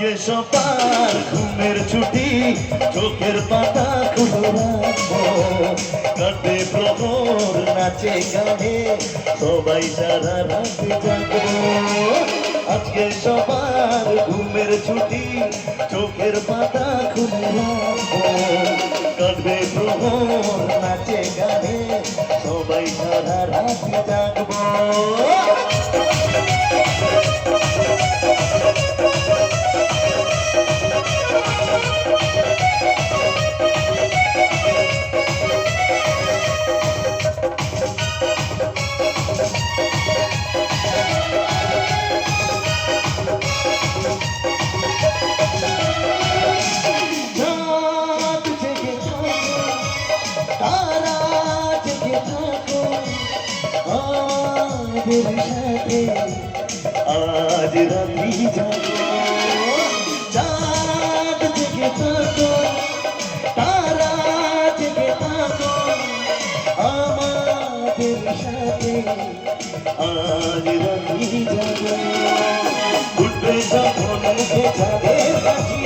আজকে সবার ঘুমের ছুটি, চোখের পাতা খুলে রাখবো, কাটবে প্রহর নাচে গানে, সবাই সারা রাত জাগবো। আজকে সবার ঘুমের ছুটি, চোখের পাতা খুলে রাখবো, কাটবে প্রহর নাচে গানে, সবাই সারা রাত জাগবো। তারা জেগে থাকো আমাদের সাথে, আজ রাত্রি জাগো। চাঁদ জেগে থাকো, তারা জেগে থাকো আমাদের সাথে, আজ রাত্রি জাগো। উঠবে যখন মুখে যাবে হাসি,